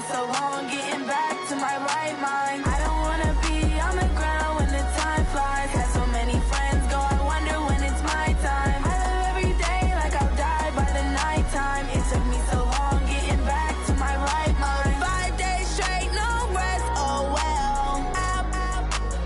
so long getting back to my right mind. I don't wanna be on the ground when the time flies. Had so many friends go, I wonder when it's my time. I live every day like I'll die by the nighttime. It took me so long getting back to my right mind. 5 days straight, no rest, oh well. I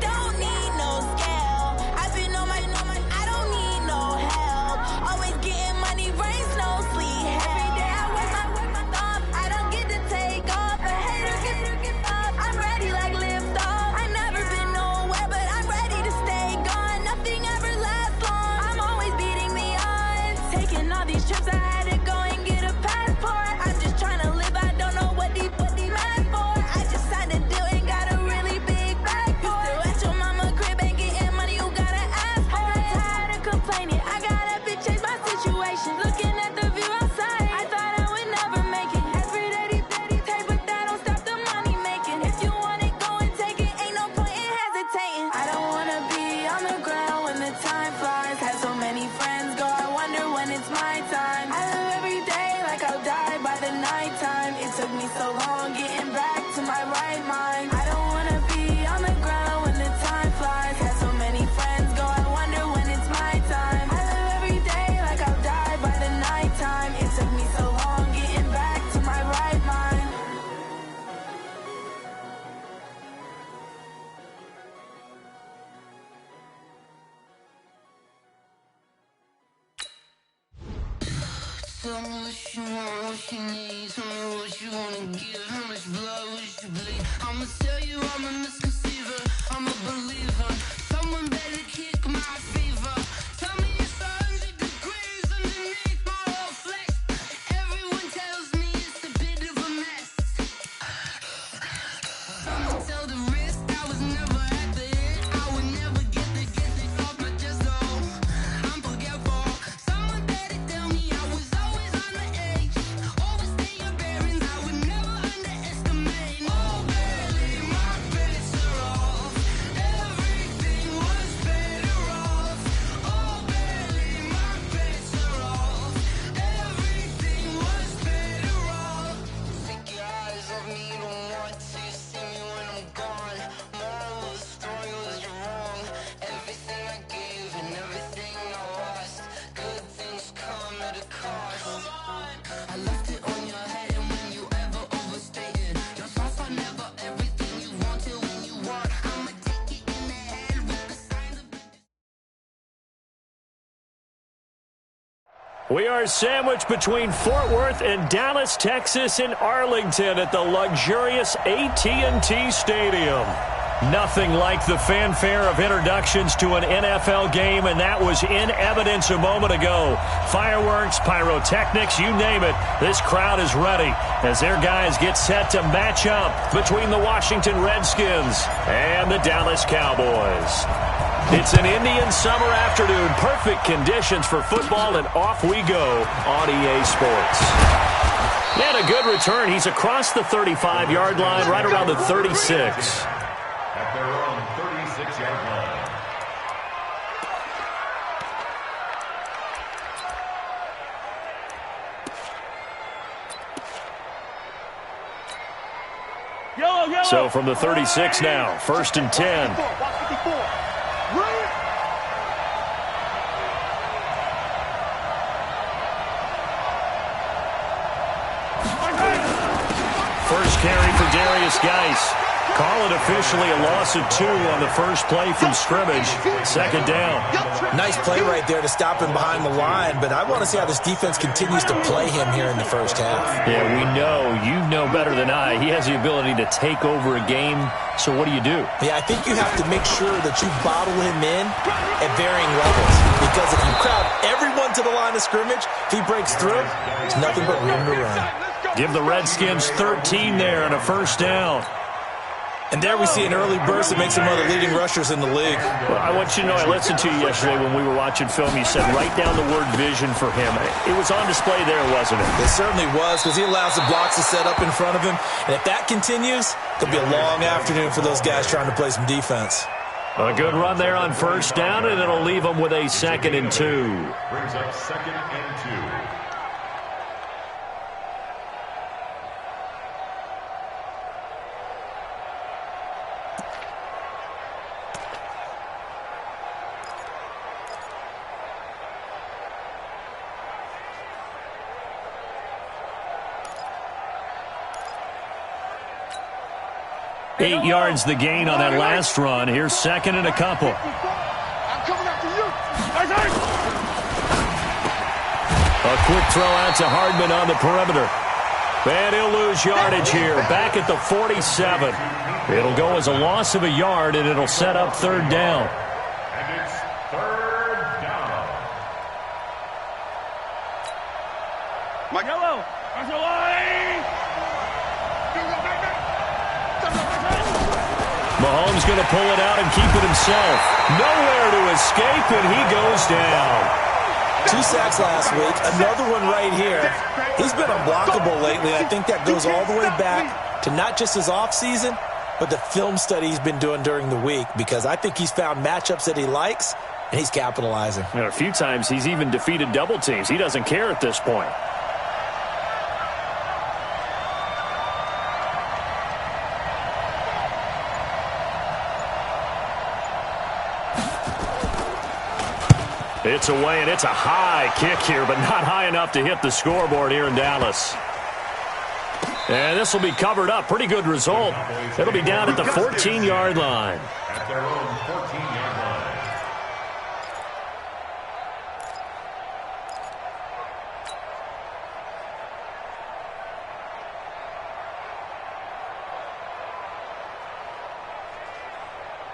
don't need no scale. I've been on my, I don't need no help. Always getting money, rain, snow, sleet, every day I work my thumb. I don't get to take off. A hater get up. I'm ready like lift off. I never been nowhere, but I'm ready to stay gone. Nothing ever lasts long. I'm always beating the odds. Taking all these trips, I had to go and get a passport. I'm just trying to live. I don't know what these mad for. I just signed a deal and got a really big bag for it. Still at your mama crib and getting money, you gotta ask for it. Tired of complaining. I got up and changed my situation. Looking at the view outside, I thought I would never make it. Every day they take, but that don't stop the money making. If you want it, go and take it. Ain't no point in hesitating. I don't wanna be on the ground when the time flies. Had so many friends go, I wonder when it's my time. I live every day like I'll die by the nighttime. It took me so long getting back to my right mind. I don't wanna be on the ground when the time flies. Had so many friends go, I wonder when it's my time. I live every day like I'll die by the nighttime. It took me so long getting back to my right mind. Tell me what you want, what you need. Tell me what you wanna give. How much blood would you bleed? I'ma tell you I'm a misconceiver. I'm a believer. Someone better kick my fever. Tell me it's 100 degrees underneath my whole flesh. Everyone tells me it's a bit of a mess. Someone tell the risk I was never at the end. I would never get this off my chest. Oh, I'm forgetful. Someone better tell me I was always on the edge. Overstay your bearings, I would never underestimate. Oh, barely my bets are off. Everything was better off. Oh, barely my bets are off. Everything was better off. Take your eyes off me, don't want to see me when I'm gone. Moral of the story was you're wrong. Everything I gave and everything I lost. Good things come at a cost. I left it on your head, and when you ever overstated your thoughts are never everything you wanted when you want. I'ma take it in the head with the signs of. We are sandwiched between Fort Worth and Dallas, Texas, in Arlington at the luxurious AT&T Stadium. Nothing like the fanfare of introductions to an NFL game, and that was in evidence a moment ago. Fireworks, pyrotechnics, you name it. This crowd is ready as their guys get set to match up between the Washington Redskins and the Dallas Cowboys. It's an Indian summer afternoon. Perfect conditions for football, and off we go on EA Sports. And a good return. He's across the 35-yard line, right around the 36. At their own 36-yard line. So from the 36 now, 1st and 10. First carry for Darius Geis. Call it officially a loss of 2 on the first play from scrimmage. 2nd down. Nice play right there to stop him behind the line, but I want to see how this defense continues to play him here in the first half. Yeah, we know. You know better than I. He has the ability to take over a game, so what do? Yeah, I think you have to make sure that you bottle him in at varying levels, because if you crowd everyone to the line of scrimmage, if he breaks through, there's nothing but room to run. Give the Redskins 13 there and a 1st down. And there we see an early burst that makes him one of the leading rushers in the league. Well, I want you to know, I listened to you yesterday when we were watching film. You said write down the word vision for him. It was on display there, wasn't it? It certainly was, because he allows the blocks to set up in front of him. And if that continues, it'll be a long afternoon for those guys trying to play some defense. A good run there on 1st down, and it'll leave them with a 2nd and 2. Brings up 2nd and 2. 8 yards the gain on that last run. Here's second and a couple. I'm coming after you. A quick throw out to Hardman on the perimeter. And he'll lose yardage here. Back at the 47. It'll go as a loss of a yard, and it'll set up third down. And it's third down. Mike. Yellow. Mahomes going to pull it out and keep it himself. Nowhere to escape, and he goes down. 2 sacks last week, another one right here. He's been unblockable lately. I think that goes all the way back to not just his offseason, but the film study he's been doing during the week, because I think he's found matchups that he likes, and he's capitalizing. A few times he's even defeated double teams. He doesn't care at this point. It's away, and it's a high kick here, but not high enough to hit the scoreboard here in Dallas. And this will be covered up. Pretty good result. It'll be down at the 14-yard line. At their own 14-yard line.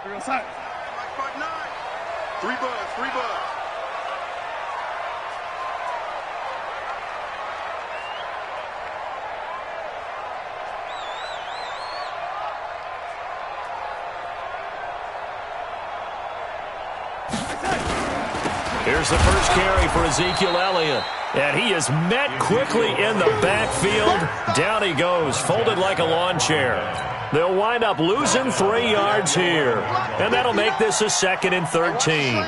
We're going to side. 3 bucks, 3 bucks. Here's the first carry for Ezekiel Elliott. And he is met quickly in the backfield. Down he goes, folded like a lawn chair. They'll wind up losing 3 yards here. And that'll make this a 2nd and 13.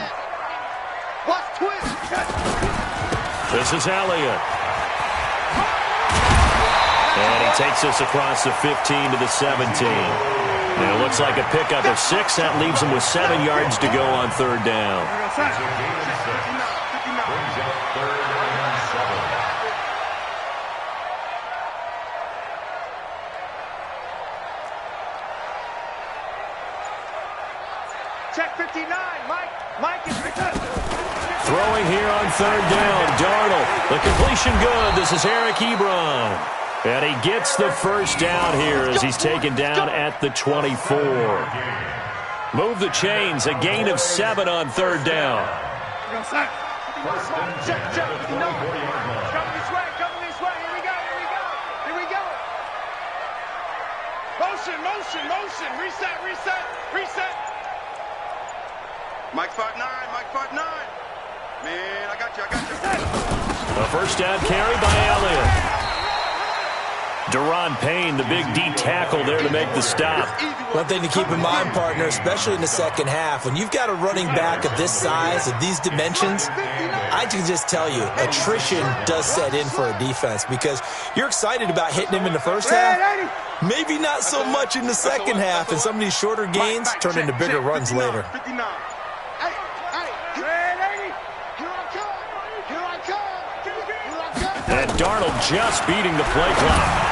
This is Elliott. And he takes us across the 15 to the 17. And it looks like a pickup of 6. That leaves him with 7 yards to go on third down. Check 59, Mike is returned. Throwing here on third down, Darnold. The completion good. This is Eric Ebron. And he gets the first down here as he's taken down at the 24. Move the chains, a gain of 7 on third down. Check. No. Coming this way. Here we go. Motion. Reset. Mike 5'9". Man, I got you. A first down carry by Elliott. Deron Payne, the big D tackle there to make the stop. One thing to keep in mind, partner, especially in the second half, when you've got a running back of this size, of these dimensions, I can just tell you, attrition does set in for a defense, because you're excited about hitting him in the first half, maybe not so much in the second half, and some of these shorter gains turn into bigger runs later. And Darnold just beating the play clock.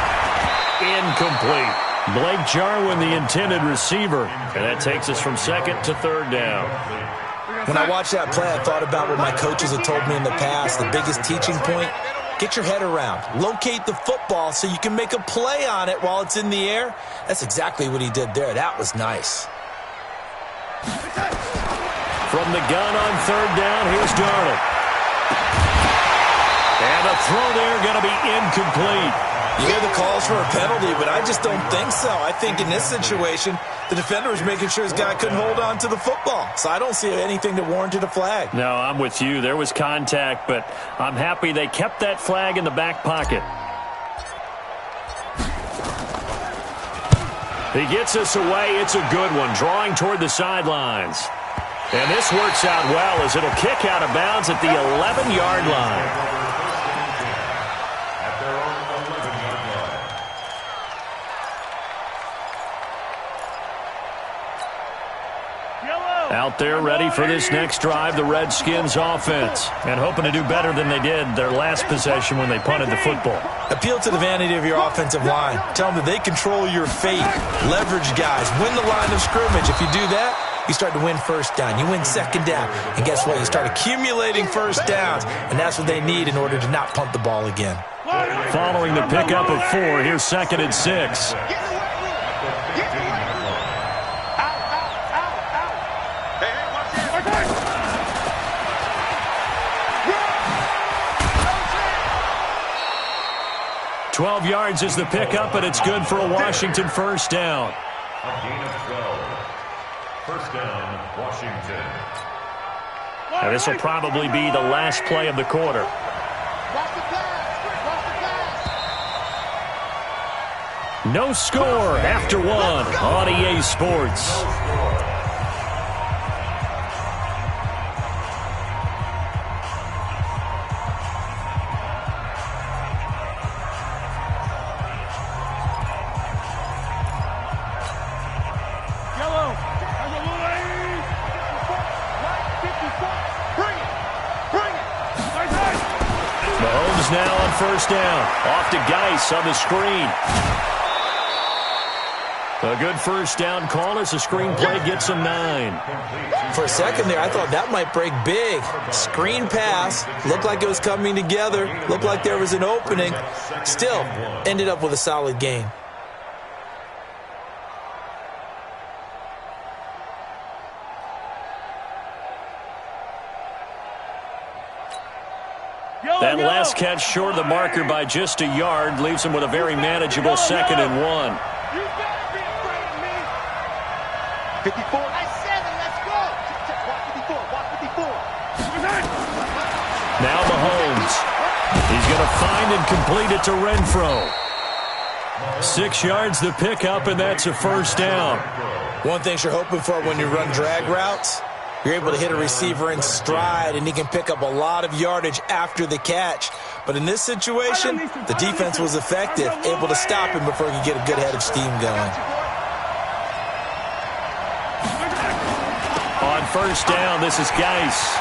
Incomplete. Blake Jarwin, the intended receiver. And that takes us from 2nd to 3rd down. When I watched that play, I thought about what my coaches had told me in the past. The biggest teaching point, get your head around. Locate the football so you can make a play on it while it's in the air. That's exactly what he did there. That was nice. From the gun on third down, here's Darnold. And a throw there going to be incomplete. You hear the calls for a penalty, but I just don't think so. I think in this situation, the defender was making sure his guy couldn't hold on to the football. So I don't see anything that warranted a flag. No, I'm with you. There was contact, but I'm happy they kept that flag in the back pocket. He gets us away. It's a good one, drawing toward the sidelines. And this works out well as it'll kick out of bounds at the 11-yard line. Out there ready for this next drive, the Redskins offense, and hoping to do better than they did their last possession when they punted the football. Appeal to the vanity of your offensive line. Tell them that they control your fate. Leverage guys. Win the line of scrimmage. If you do that, you start to win first down. You win second down. And guess what? You start accumulating first downs, and that's what they need in order to not punt the ball again. Following the pickup of 4, here's 2nd and 6. 12 yards is the pickup, and it's good for a Washington first down. A gain of 12. First down, Washington. Now this will probably be the last play of the quarter. No score after 1 on EA Sports. Now on first down. Off to Geis on the screen. A good first down call as the screen play gets him 9. For a second there, I thought that might break big. Screen pass. Looked like it was coming together. Looked like there was an opening. Still, ended up with a solid gain. That last catch short of the marker by just a yard leaves him with a very manageable 2nd and 1. You better be afraid of me. 54. I said it. Let's go. Watch 54. Watch 54. Now Mahomes. He's going to find and complete it to Renfro. 6 yards the pickup, and that's a first down. One thing you're hoping for when you run drag routes, you're able to hit a receiver in stride, and he can pick up a lot of yardage after the catch. But in this situation, the defense was effective, able to stop him before he could get a good head of steam going. On first down, this is Geis.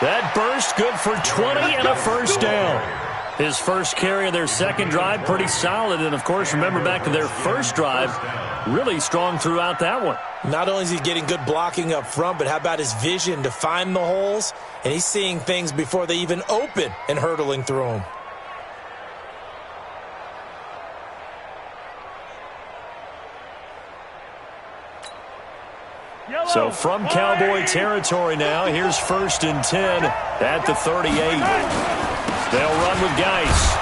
That burst good for 20 and a first down. His first carry of their second drive, pretty solid. And, of course, remember back to their first drive, really strong throughout that one. Not only is he getting good blocking up front, but how about his vision to find the holes? And he's seeing things before they even open and hurtling through them. So from Cowboy territory now, here's 1st and 10 at the 38. They'll run with Geis.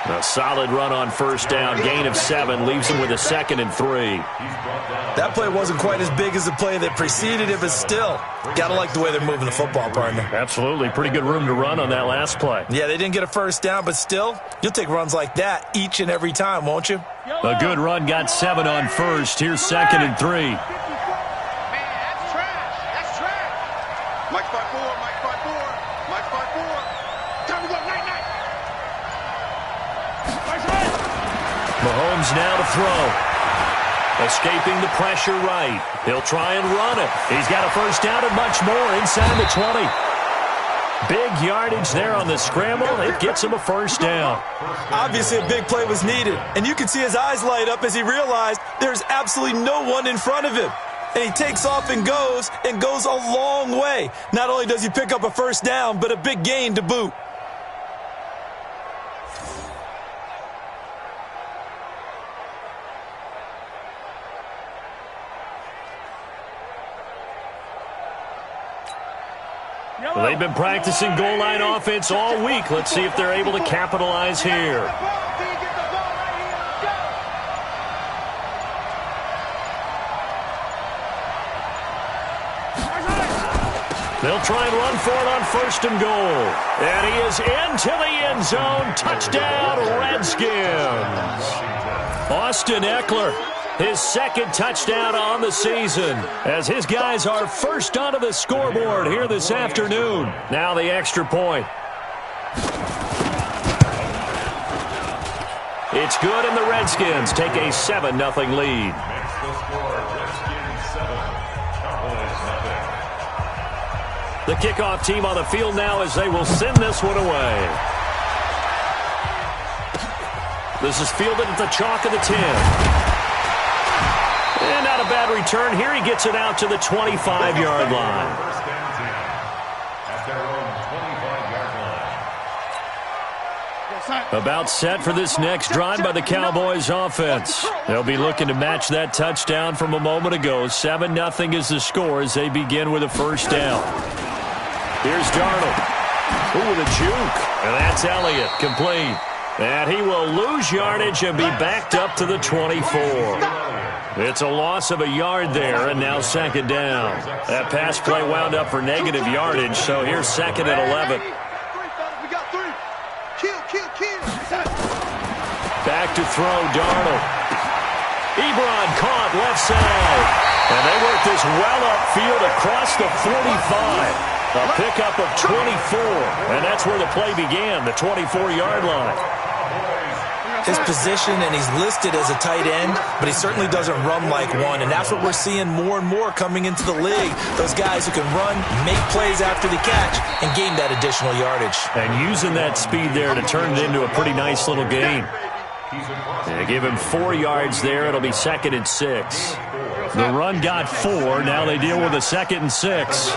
A solid run on first down. Gain of 7 leaves him with a 2nd and 3. That play wasn't quite as big as the play that preceded it, but still, gotta like the way they're moving the football, partner. Absolutely. Pretty good room to run on that last play. Yeah, they didn't get a first down, but still, you'll take runs like that each and every time, won't you? A good run got 7 on first. Here's 2nd and 3. Man, that's trash. That's trash. Mike 5-4. Mike 5-4. Mike 5-4. Time to go. Night, night. Mahomes now to throw. Escaping the pressure right. He'll try and run it. He's got a first down and much more inside the 20. Big yardage there on the scramble. It gets him a first down. Obviously, a big play was needed, and you can see his eyes light up as he realized there's absolutely no one in front of him. And he takes off and goes a long way. Not only does he pick up a first down, but a big gain to boot. Well, they've been practicing goal line offense all week. Let's see if they're able to capitalize here. They'll try and run for it on 1st and goal. And he is into the end zone. Touchdown, Redskins. Austin Eckler, his 2nd touchdown on the season, as his guys are first onto the scoreboard here this afternoon. Now the extra point. It's good, and the Redskins take a 7-0 lead. Makes the score Redskins 7, Cowboys nothing. The kickoff team on the field now as they will send this one away. This is fielded at the chalk of the 10. And not a bad return here. He gets it out to the 25-yard line. First and 10 at their own 25-yard line. About set for this next drive by the Cowboys offense. They'll be looking to match that touchdown from a moment ago. 7-0 is the score as they begin with a first down. Here's Darnold. Ooh, with a juke. And that's Elliott, complete. And he will lose yardage and be backed up to the 24. It's a loss of a yard there, and now second down. That pass play wound up for negative yardage, so here's second and 11. Back to throw, Darnold. Ebron caught left side. And they work this well upfield across the 45. A pickup of 24, and that's where the play began, the 24-yard line. His position, and he's listed as a tight end, but he certainly doesn't run like one, and that's what we're seeing more and more coming into the league. Those guys who can run, make plays after the catch, and gain that additional yardage. And using that speed there to turn it into a pretty nice little game. They give him 4 yards there. It'll be second and 6. The run got 4. Now they deal with a second and 6.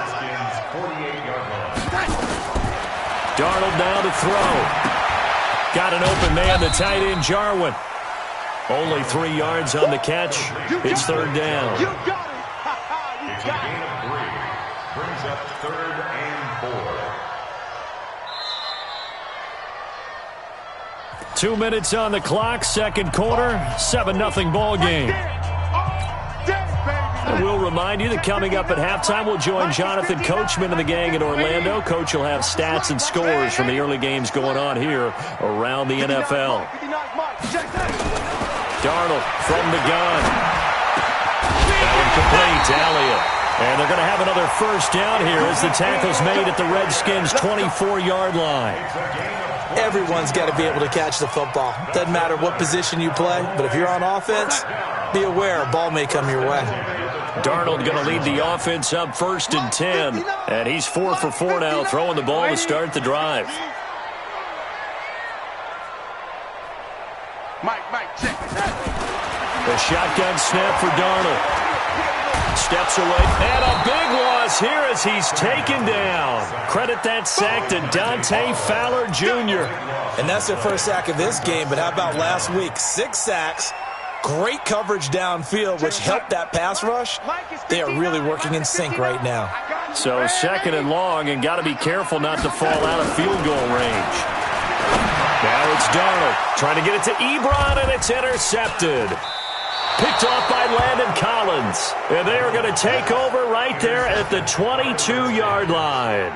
Darnold now to throw. Got an open man, the tight end, Jarwin. Only 3 yards on the catch. It's third down. You got it. It's a gain of 3. Brings up third and 4. 2 minutes on the clock, second quarter, 7-0 ball game. And we'll remind you that coming up at halftime, we'll join Jonathan Coachman and the gang in Orlando. Coach will have stats and scores from the early games going on here around the NFL. Darnold from the gun. That one complete to Elliott. And they're going to have another first down here as the tackle's made at the Redskins' 24-yard line. Everyone's got to be able to catch the football. Doesn't matter what position you play, but if you're on offense, be aware a ball may come your way. Darnold going to lead the offense up first and 10. And he's 4 for 4 now, throwing the ball to start the drive. Mike, check. The shotgun snap for Darnold. Steps away. And a big loss here as he's taken down. Credit that sack to Dante Fowler Jr. And that's their first sack of this game, but how about last week? 6 sacks. Great coverage downfield, which helped that pass rush. They are really working in sync right now. So second and long, and got to be careful not to fall out of field goal range. Now it's Darnold trying to get it to Ebron, and it's intercepted. Picked off by Landon Collins. And they are going to take over right there at the 22-yard line.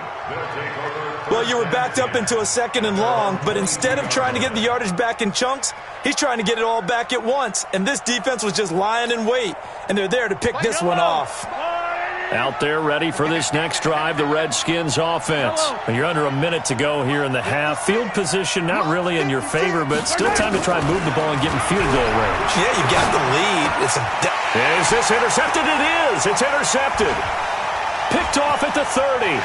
Well, you were backed up into a second and long, but instead of trying to get the yardage back in chunks, he's trying to get it all back at once. And this defense was just lying in wait, and they're there to pick this one off. Out there ready for this next drive, the Redskins offense. And you're under a minute to go here in the half. Field position not really in your favor, but still time to try and move the ball and get in field goal range. Yeah, you got the lead. Is this intercepted? It is. It's intercepted. Picked off at the 30.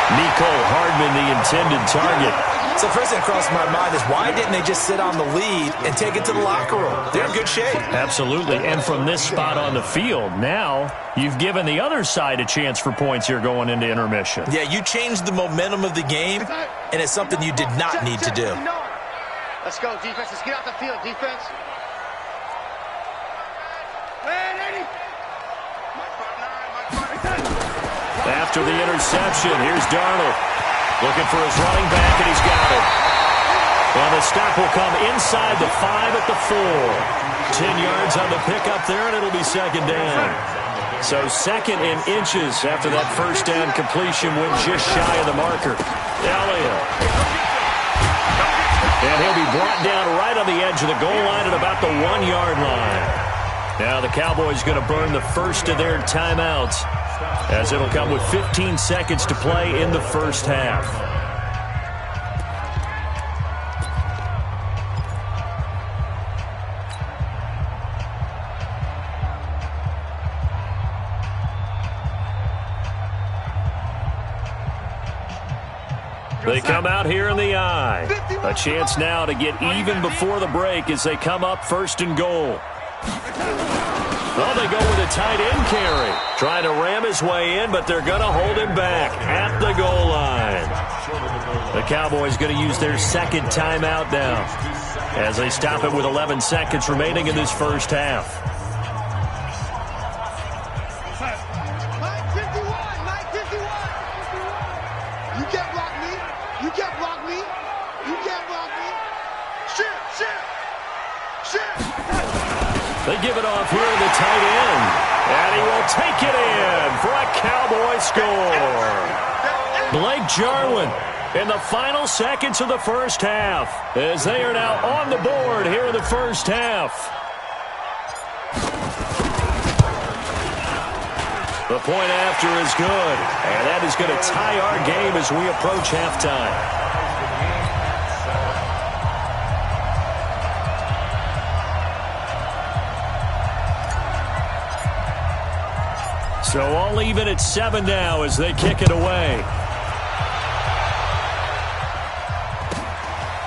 Nico Hardman, the intended target. So first thing that crossed my mind is why didn't they just sit on the lead and take it to the locker room? They're in good shape. Absolutely, and from this spot on the field, now you've given the other side a chance for points here going into intermission. Yeah, you changed the momentum of the game, and it's something you did not need to do. Let's go, defense. Let's get out the field, defense. After the interception, here's Darnold. Looking for his running back, and he's got it. And the stop will come inside the 5 at the 4. 10 yards on the pickup there, and it'll be second down. So second in inches after that first down completion went just shy of the marker. Elliott. And he'll be brought down right on the edge of the goal line at about the 1-yard line. Now the Cowboys going to burn the first of their timeouts, as it'll come with 15 seconds to play in the first half. They come out here in the I. A chance now to get even before the break as they come up 1st and goal. Well, they go with a tight end carry. Trying to ram his way in, but they're going to hold him back at the goal line. The Cowboys going to use their second timeout now as they stop it with 11 seconds remaining in this first half. They give it off here to the tight end. And he will take it in for a Cowboy score. Blake Jarwin in the final seconds of the first half as they are now on the board here in the first half. The point after is good. And that is going to tie our game as we approach halftime. So all even at 7 now as they kick it away.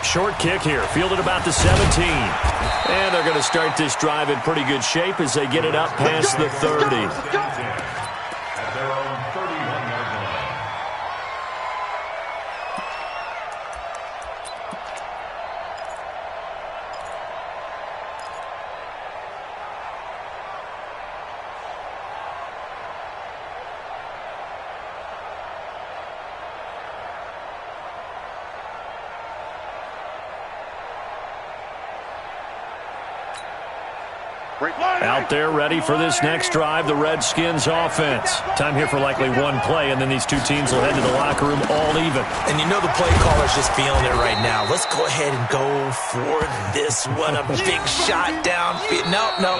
Short kick here, fielded about the 17. And they're going to start this drive in pretty good shape as they get it up past the 30. At their own 31-yard line. Out there ready for this next drive, the Redskins offense. Time here for likely one play, and then these two teams will head to the locker room all even. And you know the play caller's just feeling it right now. Let's go ahead and go for this one. A big shot downfield.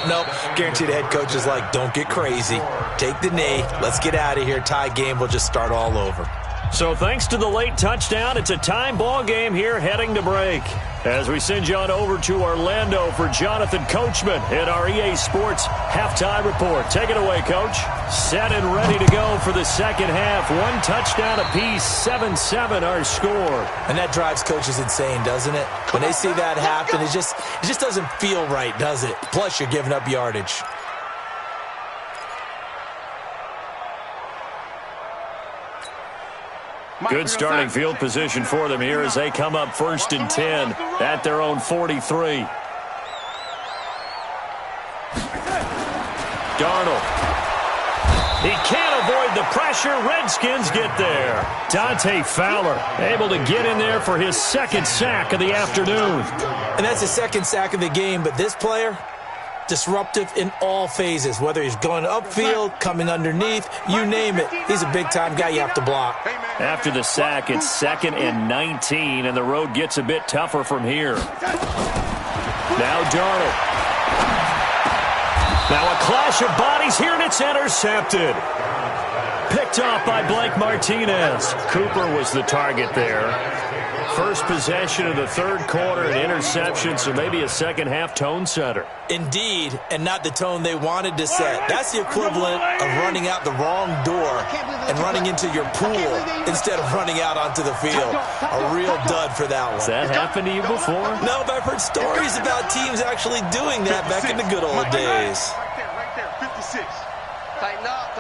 Nope. Guaranteed the head coach is like, don't get crazy. Take the knee. Let's get out of here. Tie game. We'll just start all over. So thanks to the late touchdown, it's a time ball game here heading to break. As we send you on over to Orlando for Jonathan Coachman in our EA Sports Halftime Report. Take it away, Coach. Set and ready to go for the second half. One touchdown apiece, 7-7 our score. And that drives coaches insane, doesn't it? When they see that happen, it just doesn't feel right, does it? Plus, you're giving up yardage. Good starting field position for them here as they come up 1st and 10 at their own 43. Darnold. He can't avoid the pressure. Redskins get there. Dante Fowler able to get in there for his second sack of the afternoon. And that's his second sack of the game, but this player, disruptive in all phases, whether he's going upfield, coming underneath, you name it. He's a big-time guy you have to block. After the sack, it's 2nd and 19, and the road gets a bit tougher from here. Now Darnold. Now a clash of bodies here, and it's intercepted. Picked off by Blake Martinez. Cooper was the target there. First possession of the third quarter, an interception, so maybe a second-half tone setter. Indeed, and not the tone they wanted to set. That's the equivalent of running out the wrong door and running into your pool instead of running out onto the field. A real dud for that one. Has that happened to you before? No, but I've heard stories about teams actually doing that back in the good old days. Right there, 56. Tighten up.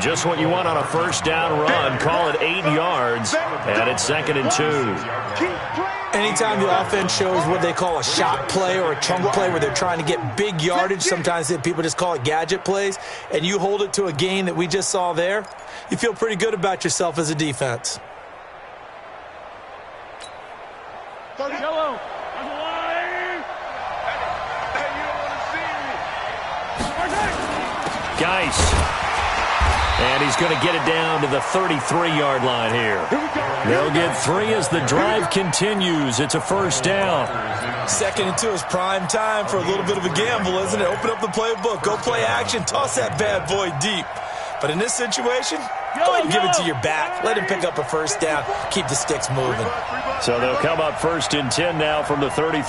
Just what you want on a first down run. Call it 8 yards, and it's 2nd and 2. Anytime the offense shows what they call a shot play or a chunk play where they're trying to get big yardage, sometimes people just call it gadget plays, and you hold it to a gain that we just saw there, you feel pretty good about yourself as a defense. Yellow. Geis. And he's going to get it down to the 33-yard line here. They'll get 3 as the drive continues. It's a first down. 2nd and 2 is prime time for a little bit of a gamble, isn't it? Open up the playbook. Go play action. Toss that bad boy deep. But in this situation, go ahead and give it to your back. Let him pick up a first down. Keep the sticks moving. So they'll come up 1st and 10 now from the 33.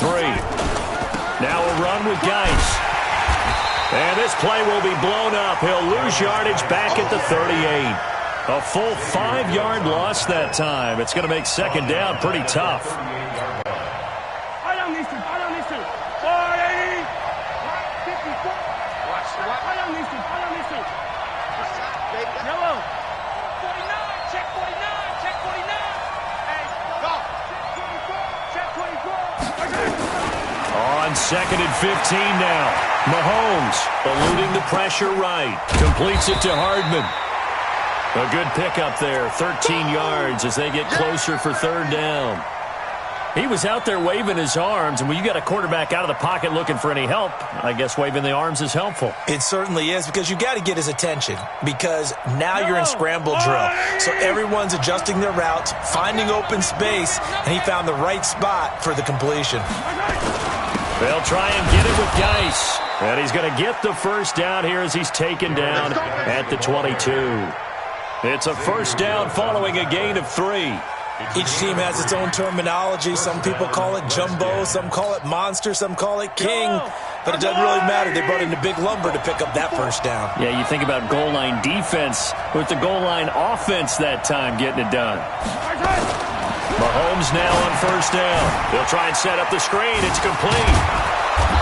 Now a run with Geis. And this play will be blown up. He'll lose yardage back at the 38. A full 5-yard loss that time. It's going to make second down pretty tough. On 2nd and 15 now. Mahomes eluding the pressure right. Completes it to Hardman. A good pickup there. 13 yards as they get closer for third down. He was out there waving his arms, and when you got a quarterback out of the pocket looking for any help, I guess waving the arms is helpful. It certainly is, because you got to get his attention, because now you're in scramble drill. So everyone's adjusting their routes, finding open space, and he found the right spot for the completion. They'll try and get it with Geis, and he's going to get the first down here as he's taken down at the 22. It's a first down following a gain of 3. Each team has its own terminology. Some people call it jumbo, some call it monster, some call it king. But it doesn't really matter. They brought in the big lumber to pick up that first down. Yeah, you think about goal line defense with the goal line offense that time getting it done. Mahomes now on first down. They'll try and set up the screen. It's complete.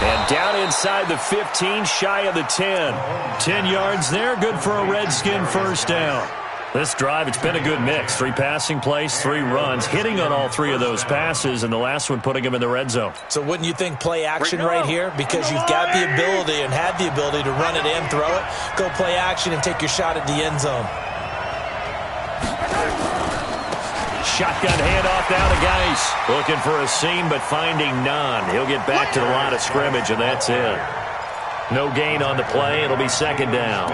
And down inside the 15, shy of the 10. 10 yards there, good for a Redskin first down. This drive, it's been a good mix. 3 passing plays, 3 runs, hitting on all 3 of those passes, and the last one putting him in the red zone. So wouldn't you think play action right here? Because you've got the ability and had the ability to run it and throw it. Go play action and take your shot at the end zone. Shotgun handoff down to Geis. Looking for a seam, but finding none. He'll get back to the line of scrimmage, and that's it. No gain on the play. It'll be second down.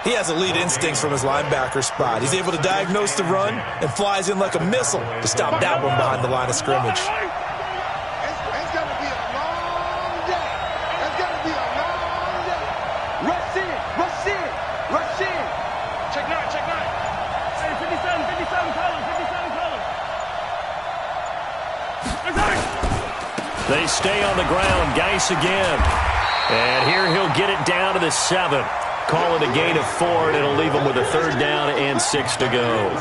He has elite instincts from his linebacker spot. He's able to diagnose the run and flies in like a missile to stop that one behind the line of scrimmage. It's going to be a long day. It's going to be a long day. Rush in, rush in, rush in. Check 9, check 9. Hey, 57, colors, 57 colors. They stay on the ground. Geis again. And here he'll get it down to the 7. Call it a gain of 4, and it'll leave them with a third down and 6 to go.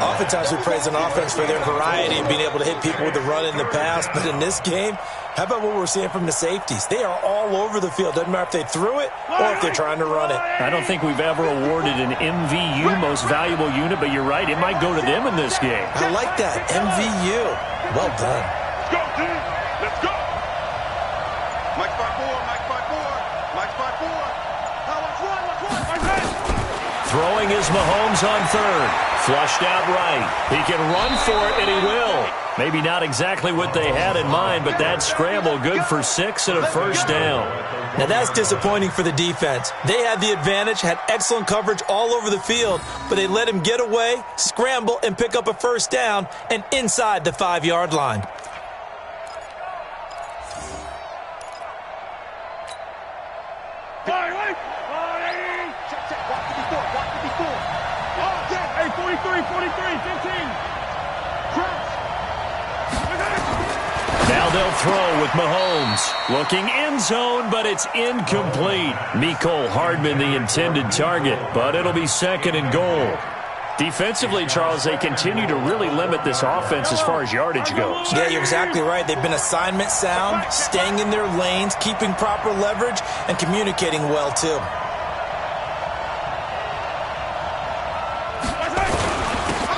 Oftentimes we praise an offense for their variety and being able to hit people with the run in the pass. But in this game, how about what we're seeing from the safeties? They are all over the field. Doesn't matter if they threw it or if they're trying to run it. I don't think we've ever awarded an MVU, most valuable unit, but you're right, it might go to them in this game. I like that. MVU. Well done. Let's go, team. Let's go. Mike 5-4, Mike 5-4, Mike 5-4. Throwing is Mahomes on third. Flushed out right. He can run for it, and he will. Maybe not exactly what they had in mind, but that scramble good for 6 and a first down. Now that's disappointing for the defense. They had the advantage, had excellent coverage all over the field, but they let him get away, scramble, and pick up a first down, and inside the 5-yard line. Hey, 43, 15. Now they'll throw with Mahomes. Looking end zone, but it's incomplete. Mecole Hardman the intended target, but it'll be 2nd and goal. Defensively, Charles, they continue to really limit this offense as far as yardage goes. Yeah, you're exactly right. They've been assignment sound, staying in their lanes, keeping proper leverage, and communicating well, too.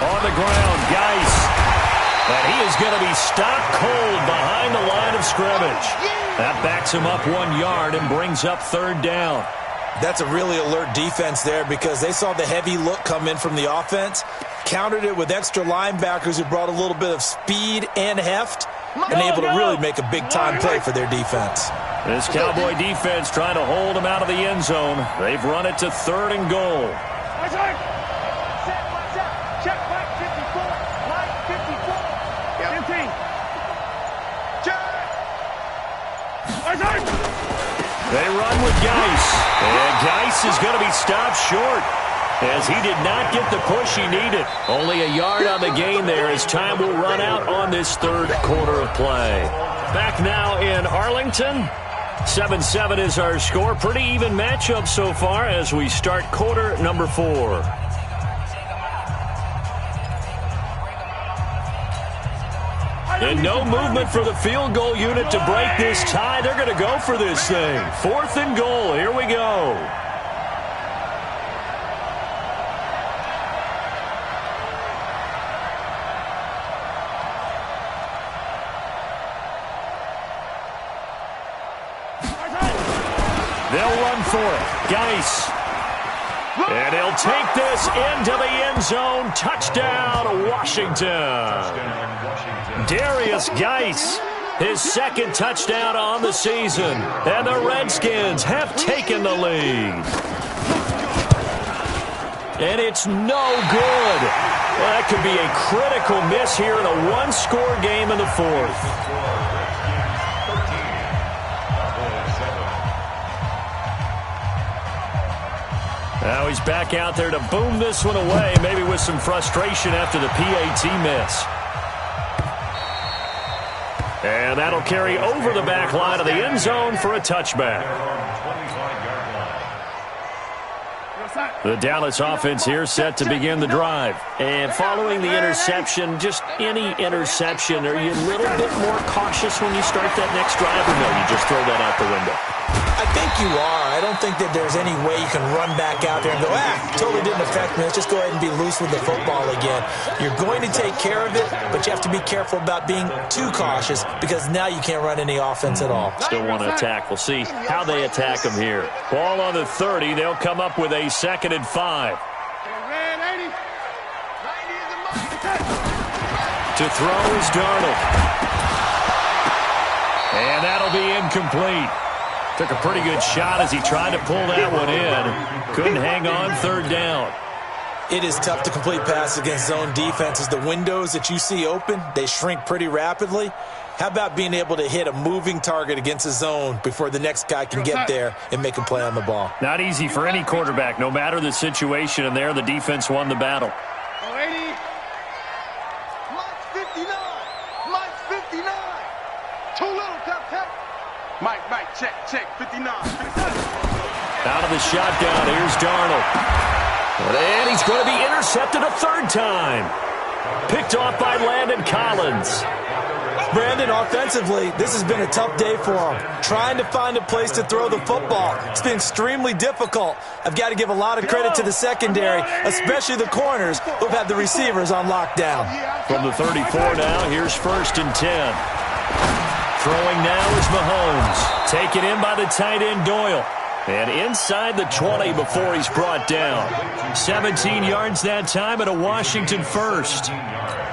On the ground, Geis. And he is going to be stopped cold behind the line of scrimmage. That backs him up 1 yard and brings up third down. That's a really alert defense there because they saw the heavy look come in from the offense, countered it with extra linebackers who brought a little bit of speed and heft, and able to really make a big-time play for their defense. This Cowboy defense trying to hold him out of the end zone. They've run it to 3rd and goal. Check Mike 54. Mike 54. 15. Check. They run with Geis. And Geis is going to be stopped short as he did not get the push he needed. Only a yard on the gain there as time will run out on this 3rd quarter of play. Back now in Arlington. 7-7 is our score. Pretty even matchup so far as we start quarter number 4. And no movement for the field goal unit to break this tie. They're going to go for this thing. 4th and goal. Here we go. They'll run for it. Geis. And he'll take this into the end zone. Touchdown, Washington. Darius Geis, his 2nd touchdown on the season. And the Redskins have taken the lead. And it's no good. Well, that could be a critical miss here in a one-score game in the 4th. Now he's back out there to boom this one away, maybe with some frustration after the PAT miss. And that'll carry over the back line of the end zone for a touchback. The Dallas offense here set to begin the drive. And following the interception, just any interception, are you a little bit more cautious when you start that next drive, or no, you just throw that out the window? I think you are. I don't think that there's any way you can run back out there and go, totally didn't affect me. Let's just go ahead and be loose with the football again. You're going to take care of it, but you have to be careful about being too cautious because now you can't run any offense at all. Still want to attack. We'll see how they attack them here. Ball on the 30. They'll come up with a 2nd and 5. To throw is Darnold. And that'll be incomplete. Took a pretty good shot as he tried to pull that one in. Couldn't hang on 3rd down. It is tough to complete passes against zone defenses. The windows that you see open, they shrink pretty rapidly. How about being able to hit a moving target against a zone before the next guy can get there and make a play on the ball? Not easy for any quarterback, no matter the situation, and there the defense won the battle. Mike, check, 59. Out of the shotgun, here's Darnold. And he's going to be intercepted a 3rd time. Picked off by Landon Collins. Brandon, offensively, this has been a tough day for him. Trying to find a place to throw the football. It's been extremely difficult. I've got to give a lot of credit to the secondary, especially the corners who've had the receivers on lockdown. From the 34 now, here's 1st and 10. Throwing now is Mahomes. Taken in by the tight end Doyle. And inside the 20 before he's brought down. 17 yards that time at a Washington 1st.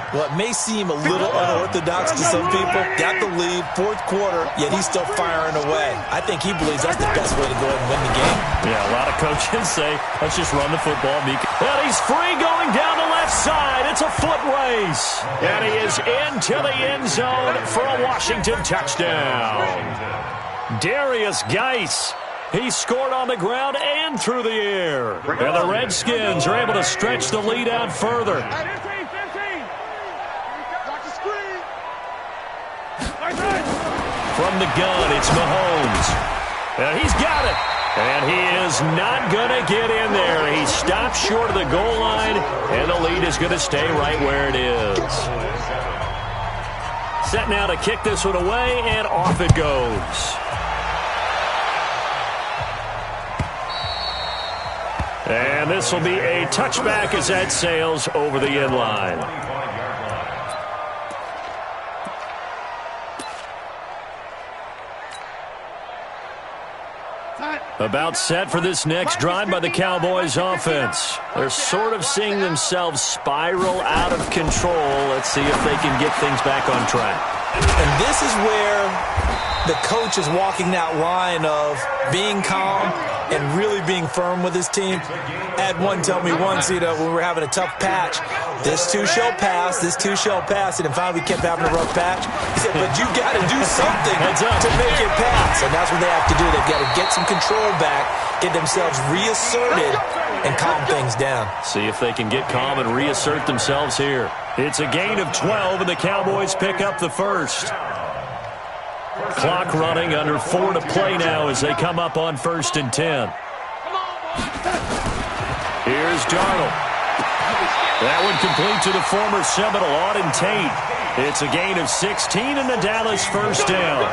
Well, it may seem a little unorthodox to some people. Got the lead, 4th quarter, yet he's still firing away. I think he believes that's the best way to go ahead and win the game. Yeah, a lot of coaches say, let's just run the football. And he's free going down the left side. It's a foot race. And he is into the end zone for a Washington touchdown. Darius Geis. He scored on the ground and through the air. And the Redskins are able to stretch the lead out further. From the gun, it's Mahomes. And he's got it. And he is not going to get in there. He stopped short of the goal line, and the lead is going to stay right where it is. Set now to kick this one away, and off it goes. And this will be a touchback as that sails over the end line. About set for this next drive by the Cowboys offense. They're sort of seeing themselves spiral out of control. Let's see if they can get things back on track. And this is where the coach is walking that line of being calm and really being firm with his team. I had one tell me once, when we were having a tough patch, this too shall pass, this too shall pass, and finally we kept having a rough patch. He said, but you got to do something to make it pass, and that's what they have to do. They've got to get some control back, get themselves reasserted, and calm things down. See if they can get calm and reassert themselves here. It's a gain of 12, and the Cowboys pick up the first. Clock running, under 4 to play now as they come up on 1st and 10. Here's Darnold. That one complete to the former Seminole, Auden Tate. It's a gain of 16 and the Dallas first down.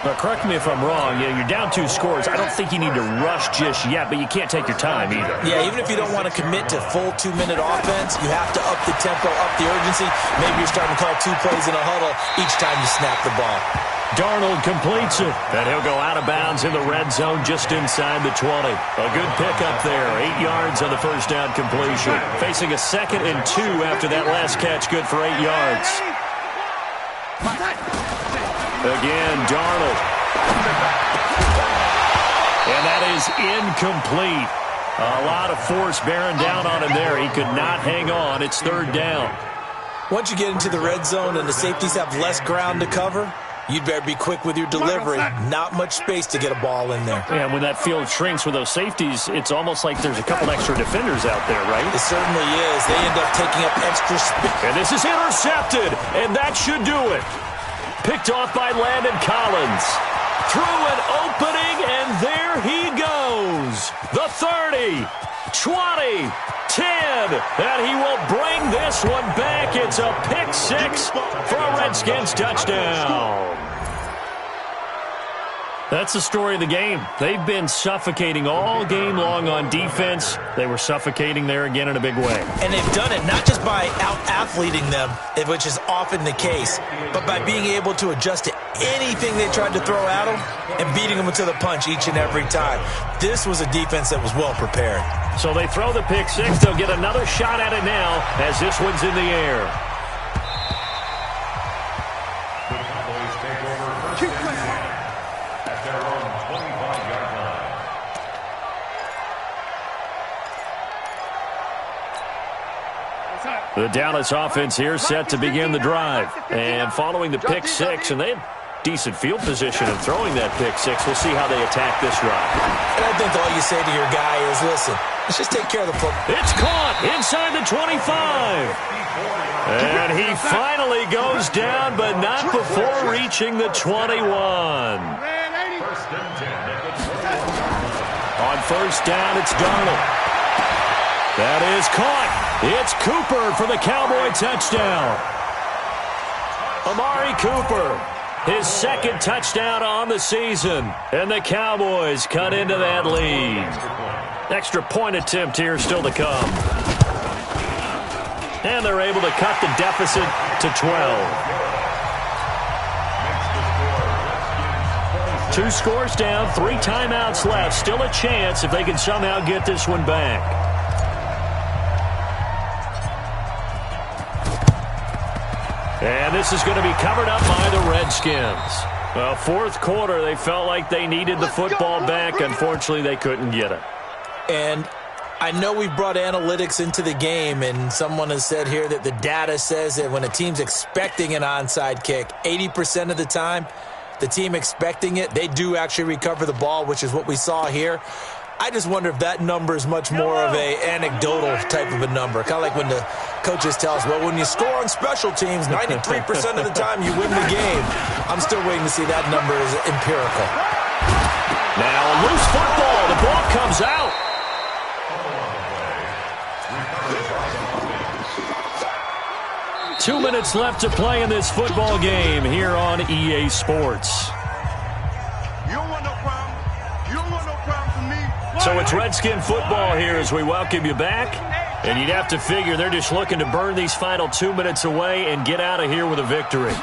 But correct me if I'm wrong, you're down 2 scores. I don't think you need to rush just yet, but you can't take your time either. Yeah, even if you don't want to commit to full 2-minute offense, you have to up the tempo, up the urgency. Maybe you're starting to call 2 plays in a huddle each time you snap the ball. Darnold completes it, and he'll go out of bounds in the red zone just inside the 20. A good pickup there, 8 yards on the first down completion. Facing a 2nd and 2 after that last catch, good for 8 yards. Again, Darnold. And that is incomplete. A lot of force bearing down on him there. He could not hang on. It's 3rd down. Once you get into the red zone and the safeties have less ground to cover, you'd better be quick with your delivery. Not much space to get a ball in there. And when that field shrinks with those safeties, it's almost like there's a couple extra defenders out there, right? It certainly is. They end up taking up extra space. And this is intercepted, and that should do it. Picked off by Landon Collins. Through an opening, and there he goes. The 30, 20, 10, and he will bring this one back. It's a pick 6 for a Redskins touchdown. That's the story of the game. They've been suffocating all game long on defense. They were suffocating there again in a big way. And they've done it not just by out-athleting them, which is often the case, but by being able to adjust to anything they tried to throw at them and beating them to the punch each and every time. This was a defense that was well prepared. So they throw the pick 6. They'll get another shot at it now as this one's in the air. The Cowboys take over 1st and 10 at their own 25-yard line. The Dallas offense here set to begin the drive. And following the pick 6, and they had decent field position in throwing that pick 6. We'll see how they attack this drive. And I think all you say to your guy is, listen, let's just take care of the football. It's caught inside the 25. And he finally goes down, but not before reaching the 21. First and 10 at the 21. On first down, it's Darnold. That is caught. It's Cooper for the Cowboy touchdown. Amari Cooper, his 2nd touchdown on the season. And the Cowboys cut into that lead. Extra point attempt here still to come. And they're able to cut the deficit to 12. 2 scores down, 3 timeouts left. Still a chance if they can somehow get this one back. And this is going to be covered up by the Redskins. Well, 4th quarter, they felt like they needed the football back. Unfortunately, they couldn't get it. And I know we've brought analytics into the game, and someone has said here that the data says that when a team's expecting an onside kick, 80% of the time, the team expecting it, they do actually recover the ball, which is what we saw here. I just wonder if that number is much more of a anecdotal type of a number. Kind of like when the coaches tell us, well, when you score on special teams, 93% of the time you win the game. I'm still waiting to see that number is empirical. Now a loose football. The ball comes out. 2 minutes left to play in this football game here on EA Sports. You don't want no problem. You don't want no problem from me. So it's Redskin football here as we welcome you back. And you'd have to figure they're just looking to burn these final 2 minutes away and get out of here with a victory.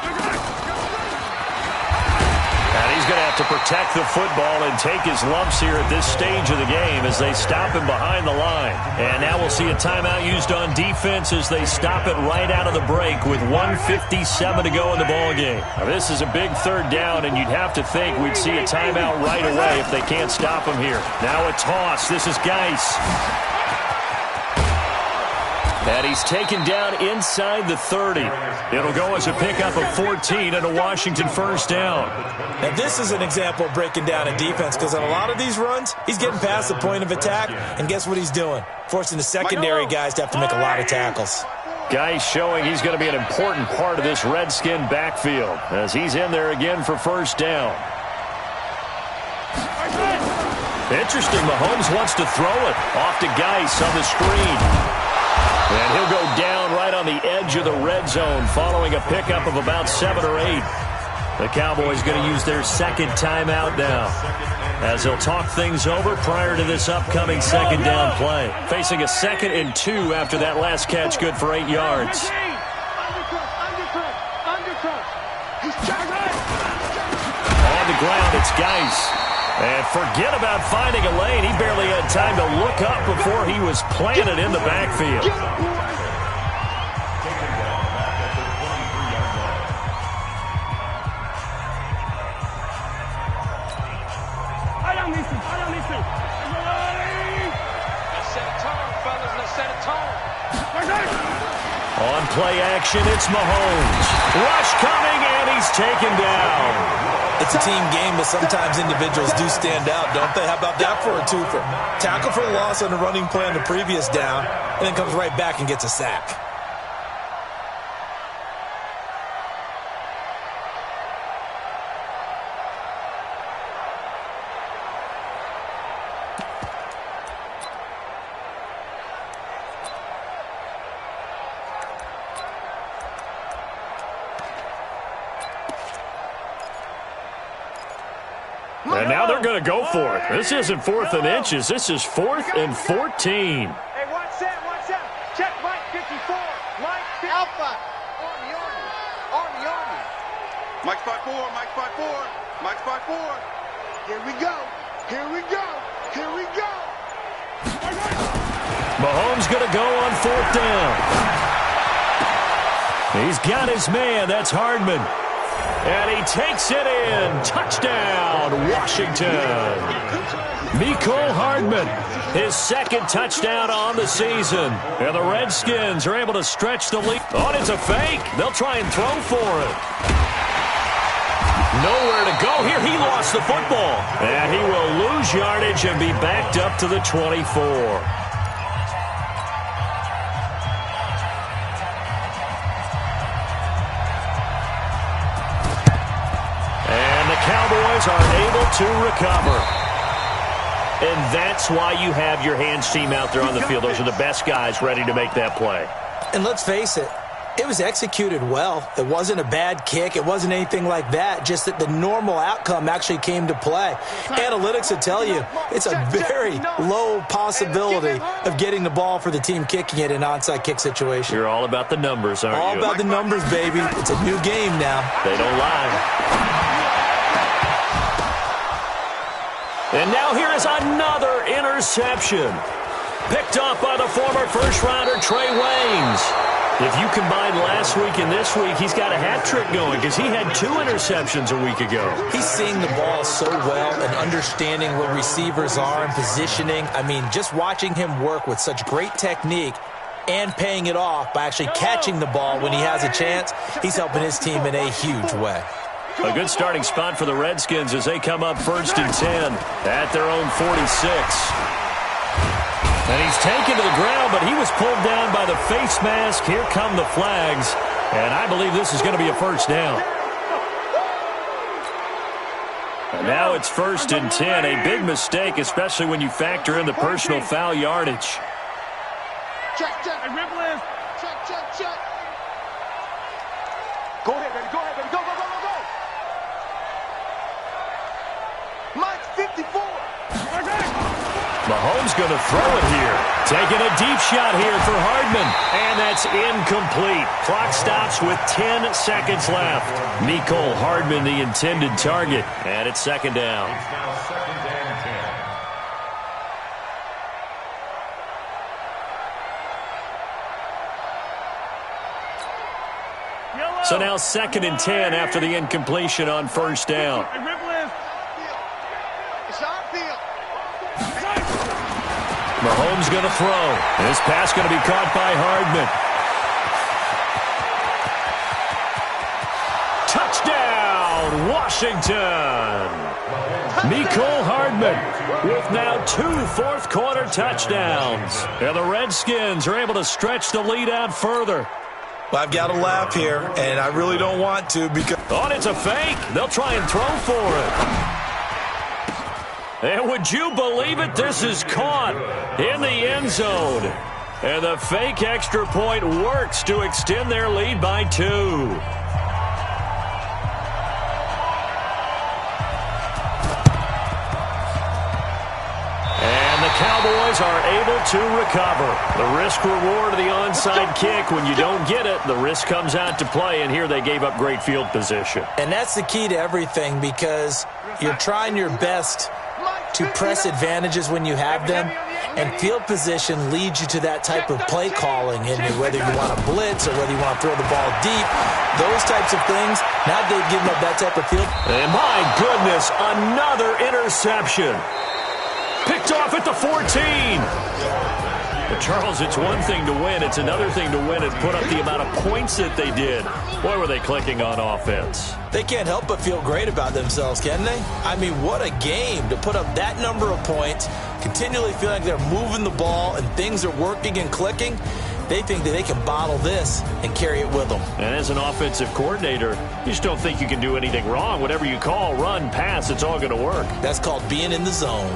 And he's going to have to protect the football and take his lumps here at this stage of the game as they stop him behind the line. And now we'll see a timeout used on defense as they stop it right out of the break with 1:57 to go in the ballgame. Now this is a big 3rd down, and you'd have to think we'd see a timeout right away if they can't stop him here. Now a toss. This is Geis. And he's taken down inside the 30. It'll go as a pickup of 14 and a Washington first down. Now, this is an example of breaking down a defense because on a lot of these runs, he's getting past the point of attack, and guess what he's doing? Forcing the secondary guys to have to make a lot of tackles. Guy showing he's going to be an important part of this Redskin backfield as he's in there again for first down. Interesting, Mahomes wants to throw it off to Geis on the screen. And he'll go down right on the edge of the red zone following a pickup of about 7 or 8. The Cowboys going to use their second timeout now as they'll talk things over prior to this upcoming second down play. Facing a 2nd and 2 after that last catch, good for 8 yards. On the ground, it's Geis. And forget about finding a lane. He barely had time to look up before he was planted in the backfield. On play action, it's Mahomes. Rush coming, and he's taken down. It's a team game, but sometimes individuals do stand out, don't they? How about that for a twofer? Tackle for the loss on the running play on the previous down, and then comes right back and gets a sack. And now they're going to go for it. This isn't 4th and inches. This is 4th and 14. Hey, watch that, watch that. Check Mike 54. Mike 54. Alpha. Army. Mike 54, Mike 54, Mike 54. Here we go. Mahomes going to go on 4th down. He's got his man. That's Hardman. And he takes it in. Touchdown, Washington. Mecole Hardman, his 2nd touchdown on the season. And the Redskins are able to stretch the lead. Oh, it's a fake. They'll try and throw for it. Nowhere to go here. He lost the football. And he will lose yardage and be backed up to the 24. Cowboys are able to recover. And that's why you have your hands team out there on the field. Those are the best guys ready to make that play. And let's face it, it was executed well. It wasn't a bad kick. It wasn't anything like that. Just that the normal outcome actually came to play. Analytics will tell you it's a very low possibility of getting the ball for the team kicking it in an onside kick situation. You're all about the numbers, aren't you? All about the numbers, baby. It's a new game now. They don't lie. And now here is another interception. Picked off by the former first-rounder Trey Waynes. If you combine last week and this week, he's got a hat trick going because he had 2 interceptions a week ago. He's seeing the ball so well and understanding where receivers are and positioning. I mean, just watching him work with such great technique and paying it off by actually catching the ball when he has a chance, he's helping his team in a huge way. A good starting spot for the Redskins as they come up 1st and 10 at their own 46. And he's taken to the ground, but he was pulled down by the face mask. Here come the flags, and I believe this is going to be a first down. And now it's 1st and 10, a big mistake, especially when you factor in the personal foul yardage. Check. Check. Go ahead, baby. Go. Mike 54. Mahomes going to throw it here. Taking a deep shot here for Hardman. And that's incomplete. Clock stops with 10 seconds left. Mecole Hardman, the intended target. And it's 2nd down. It's now 2nd and 10. So now 2nd and 10 after the incompletion on 1st down. Mahomes going to throw. This pass going to be caught by Hardman. Touchdown, Washington. Mecole Hardman with now 2 fourth-quarter touchdowns. And the Redskins are able to stretch the lead out further. Well, I've got to laugh here, and I really don't want to because... Oh, and it's a fake. They'll try and throw for it. And would you believe it? This is caught in the end zone. And the fake extra point works to extend their lead by 2. Cowboys are able to recover. The risk-reward of the onside kick, when you don't get it, the risk comes out to play, and here they gave up great field position. And that's the key to everything because you're trying your best to press advantages when you have them, and field position leads you to that type of play calling, and whether you want to blitz or whether you want to throw the ball deep, those types of things, now they've given up that type of field. And my goodness, another interception. Picked off at the 14. But Charles, it's one thing to win. It's another thing to win and put up the amount of points that they did. Boy, were they clicking on offense. They can't help but feel great about themselves, can they? I mean, what a game to put up that number of points, continually feel like they're moving the ball and things are working and clicking. They think that they can bottle this and carry it with them. And as an offensive coordinator, you just don't think you can do anything wrong. Whatever you call, run, pass, it's all going to work. That's called being in the zone.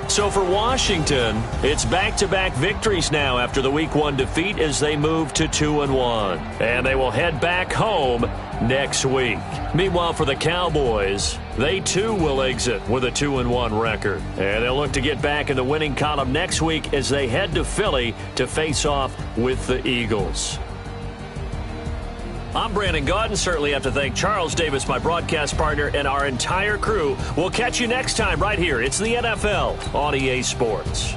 So for Washington, it's back-to-back victories now after the Week 1 defeat as they move to 2-1. And they will head back home next week. Meanwhile, for the Cowboys, they too will exit with a 2-1 record. And they'll look to get back in the winning column next week as they head to Philly to face off with the Eagles. I'm Brandon Gaudin. Certainly have to thank Charles Davis, my broadcast partner, and our entire crew. We'll catch you next time right here. It's the NFL on EA Sports.